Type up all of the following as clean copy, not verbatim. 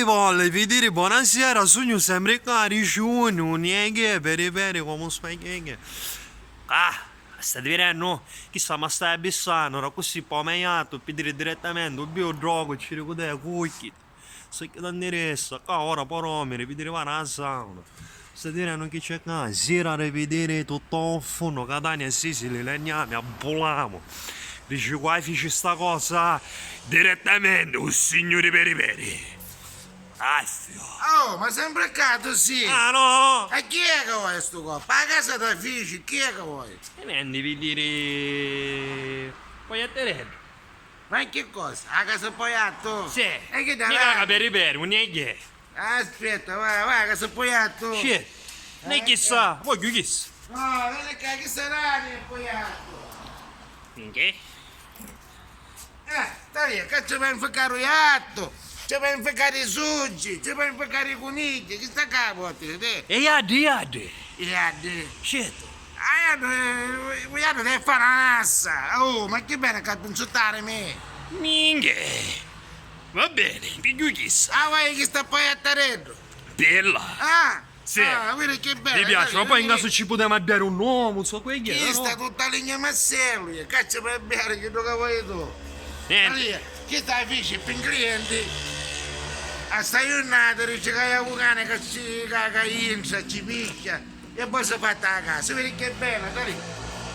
volle vedere buonasera, sogno sempre carici, non è che per come spaghetti. Ah, stai vedendo? Chissà ma stai abissando, era così poi meglio, per dire direttamente, il mio gioco ci ricordai cucchi. Se che ti interessa, ora però mi rivedere la sauna. Stai vedendo che c'è qua, sera a rivedere tutto il fondo, Catania e Sicily, legniamo, abboliamo. Dici qua fece sta cosa direttamente, un signore per. Affio. Oh, ma sempre cato sì. Ah no! E chi è che vuoi sto qua? A casa da figli, chi è che vuoi? E ne devi dire. Poi a te. Ma che cosa? A casa poiato? Sì. E che da mica per, non è che. Aspetta, vai, a casa poiato. Sì. Ne chissà, vuoi che chissà? No, non è che sarà il poiato. Che? Sta lì, che ci vai a infecare il gatto, ci vai a infecare i suggi, ci vai a infecare i conigli, che sta capo te? E iade. Iade. Certo. Iade deve fare una nassa. Oh, ma che bene che insultare me. Minchia. Va bene, piglio chissà. Ah, vai che sta poi a Tareddo. Bella. Ah, Sì. Ah, vedi che bello. Mi piace, ma poi in caso ci potevamo abbiare un uomo, non so quel che Chi è. sta tutta legna massello, cazzo per bere che tu che vuoi tu. Niente. Chi sta fece per clienti? A sta giornata dice che è un cane che ci insa, ci picchia e poi si fa a casa. Vedi che bella, dai.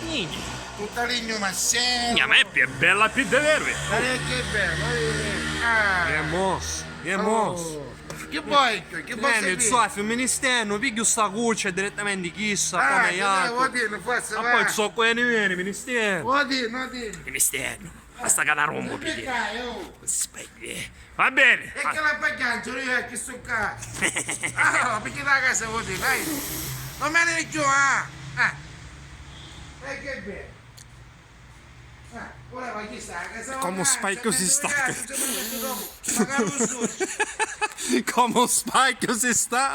Minchia. Tutta legna massello. Mia ma è più bella più di vero. Dai che bello. È mosso, è mosso. Che vuoi? Che vuoi Il suo femministero, piglio sta cuccia direttamente chissà come vuoi iato. dire, forse Ma poi so quello ne viene, ministero. vuoi dire. Ministero. Basta che la rompo, Che piglia. cai, oh. Aspetta. Va bene. E che la pagano io che sto qua. Ah, perché la casa vuol dire, dai. Non me ne giù, ah. E che bello. Ora vai chi sta a casa. Come spike si sta. Magari Come spike si sta.